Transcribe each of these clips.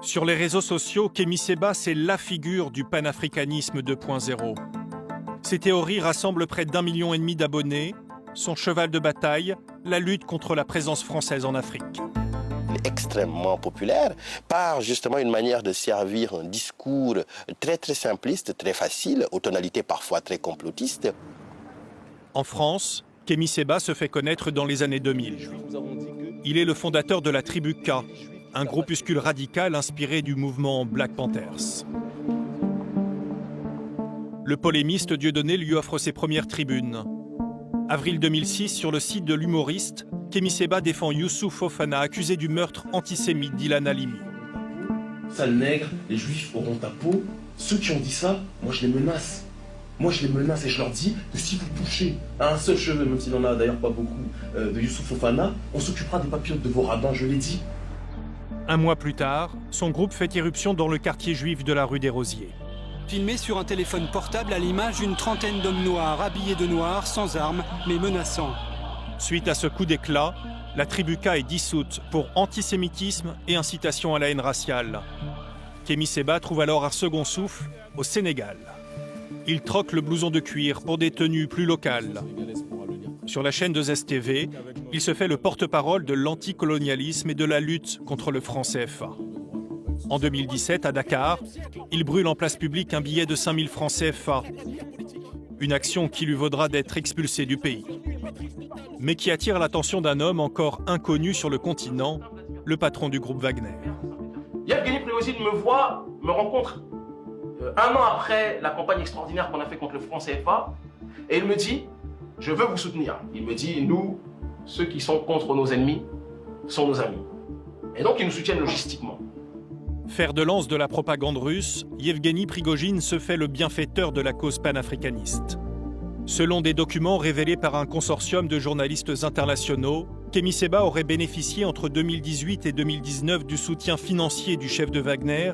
Sur les réseaux sociaux, Kémy Séba, c'est la figure du panafricanisme 2.0. Ses théories rassemblent près d'1,5 million d'abonnés. Son cheval de bataille, la lutte contre la présence française en Afrique. Il est extrêmement populaire par justement une manière de servir un discours très simpliste, très facile, aux tonalités parfois très complotistes. En France, Kémy Séba se fait connaître dans les années 2000. Il est le fondateur de la tribu K, un groupuscule radical inspiré du mouvement Black Panthers. Le polémiste Dieudonné lui offre ses premières tribunes. Avril 2006, sur le site de l'humoriste, Kémy Séba défend Youssouf Fofana, accusé du meurtre antisémite d'Ilan Halimi. Sale nègre, les juifs auront ta peau. Ceux qui ont dit ça, moi je les menace. Moi je les menace et je leur dis que si vous touchez à un seul cheveu, même s'il n'en a d'ailleurs pas beaucoup, de Youssouf Fofana, on s'occupera des papillotes de vos rabbins, je l'ai dit. Un mois plus tard, son groupe fait irruption dans le quartier juif de la rue des Rosiers. Filmé sur un téléphone portable à l'image d'une trentaine d'hommes noirs, habillés de noir, sans armes, mais menaçants. Suite à ce coup d'éclat, la tribu K est dissoute pour antisémitisme et incitation à la haine raciale. Kémy Séba trouve alors un second souffle au Sénégal. Il troque le blouson de cuir pour des tenues plus locales. Sur la chaîne de ZTV, il se fait le porte-parole de l'anticolonialisme et de la lutte contre le franc CFA. En 2017, à Dakar, il brûle en place publique un billet de 5 000 francs CFA. Une action qui lui vaudra d'être expulsé du pays. Mais qui attire l'attention d'un homme encore inconnu sur le continent, le patron du groupe Wagner. Yevgeny Prigojine me voit, me rencontre 1 an après la campagne extraordinaire qu'on a fait contre le franc CFA, et il me dit « Je veux vous soutenir ». Il me dit « Nous, ceux qui sont contre nos ennemis, sont nos amis ». Et donc ils nous soutiennent logistiquement. Fer de lance de la propagande russe, Yevgeny Prigojine se fait le bienfaiteur de la cause panafricaniste. Selon des documents révélés par un consortium de journalistes internationaux, Kémy Séba aurait bénéficié entre 2018 et 2019 du soutien financier du chef de Wagner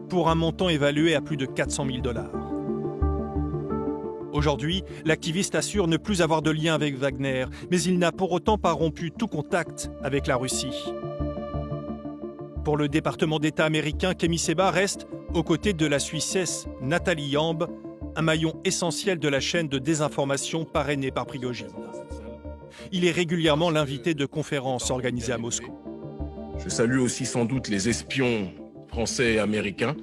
pour un montant évalué à plus de 400 000 $. Aujourd'hui, l'activiste assure ne plus avoir de lien avec Wagner, mais il n'a pour autant pas rompu tout contact avec la Russie. Pour le département d'État américain, Kémy Séba reste aux côtés de la Suissesse Nathalie Yamb, un maillon essentiel de la chaîne de désinformation parrainée par Prigojine. Il est régulièrement l'invité de conférences organisées à Moscou. Je salue aussi sans doute les espions français et américains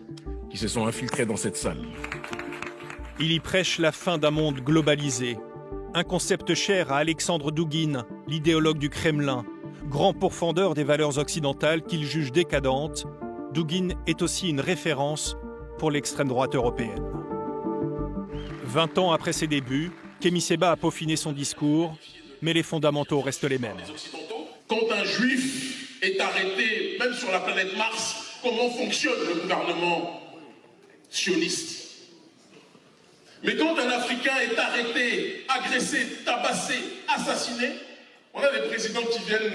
qui se sont infiltrés dans cette salle. Il y prêche la fin d'un monde globalisé, un concept cher à Alexandre Douguine, l'idéologue du Kremlin, grand pourfendeur des valeurs occidentales qu'il juge décadentes. Douguine est aussi une référence pour l'extrême droite européenne. 20 ans après ses débuts, Kémy Séba a peaufiné son discours, mais les fondamentaux restent les mêmes. Quand un juif est arrêté, même sur la planète Mars, comment fonctionne le gouvernement sioniste? Mais quand un Africain est arrêté, agressé, tabassé, assassiné, on a des présidents qui viennent,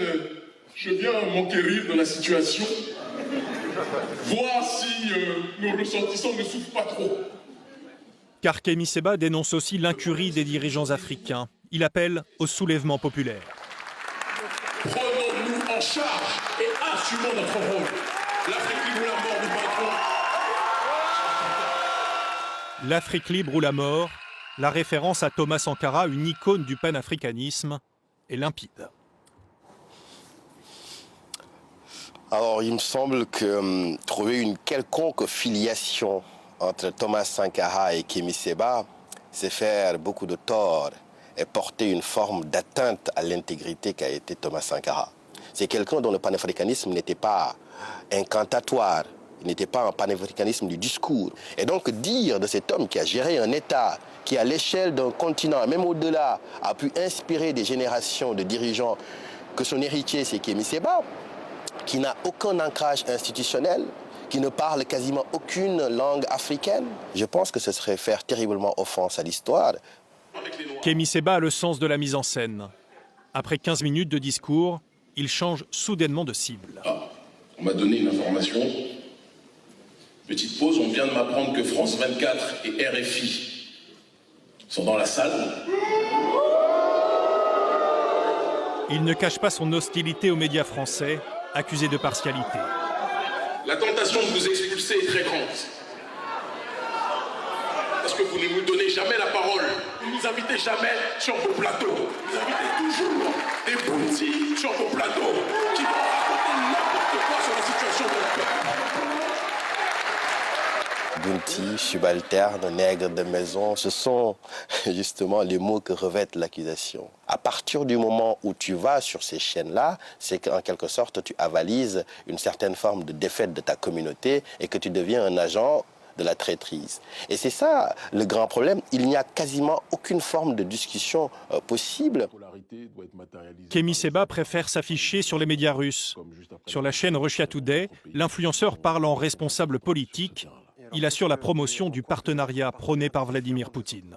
je viens m'enquérir de la situation, voir si nos ressortissants ne souffrent pas trop. Car Kémy Séba dénonce aussi l'incurie des dirigeants africains. Il appelle au soulèvement populaire. Prenons-nous en charge et assumons notre rôle. L'Afrique libre ou la mort, nous battrons. L'Afrique libre ou la mort, la référence à Thomas Sankara, une icône du panafricanisme, est limpide. Alors, il me semble que trouver une quelconque filiation entre Thomas Sankara et Kémy Séba, c'est faire beaucoup de tort et porter une forme d'atteinte à l'intégrité qu'a été Thomas Sankara. C'est quelqu'un dont le panafricanisme n'était pas incantatoire, il n'était pas un panafricanisme du discours. Et donc dire de cet homme qui a géré un État, qui à l'échelle d'un continent, même au-delà, a pu inspirer des générations de dirigeants, que son héritier c'est Kémy Séba, qui n'a aucun ancrage institutionnel, qui ne parle quasiment aucune langue africaine, je pense que ce serait faire terriblement offense à l'histoire. Kémy Séba a le sens de la mise en scène. Après 15 minutes de discours, il change soudainement de cible. Ah, on m'a donné une information. Petite pause, on vient de m'apprendre que France 24 et RFI sont dans la salle. Il ne cache pas son hostilité aux médias français, accusés de partialité. La tentation de vous expulser est très grande. Parce que vous ne nous donnez jamais la parole. Vous ne nous invitez jamais sur vos plateaux. Vous invitez toujours des bounties sur vos plateaux qui vont raconter n'importe quoi sur la situation de notre peuple. Bounty, subalterne, nègre de maison, ce sont justement les mots que revêt l'accusation. À partir du moment où tu vas sur ces chaînes-là, c'est qu'en quelque sorte tu avalises une certaine forme de défaite de ta communauté et que tu deviens un agent de la traîtrise. Et c'est ça le grand problème. Il n'y a quasiment aucune forme de discussion possible. Kémi Séba préfère s'afficher sur les médias russes. Sur la chaîne Russia Today, l'influenceur parle en responsable politique. Il assure la promotion du partenariat prôné par Vladimir Poutine.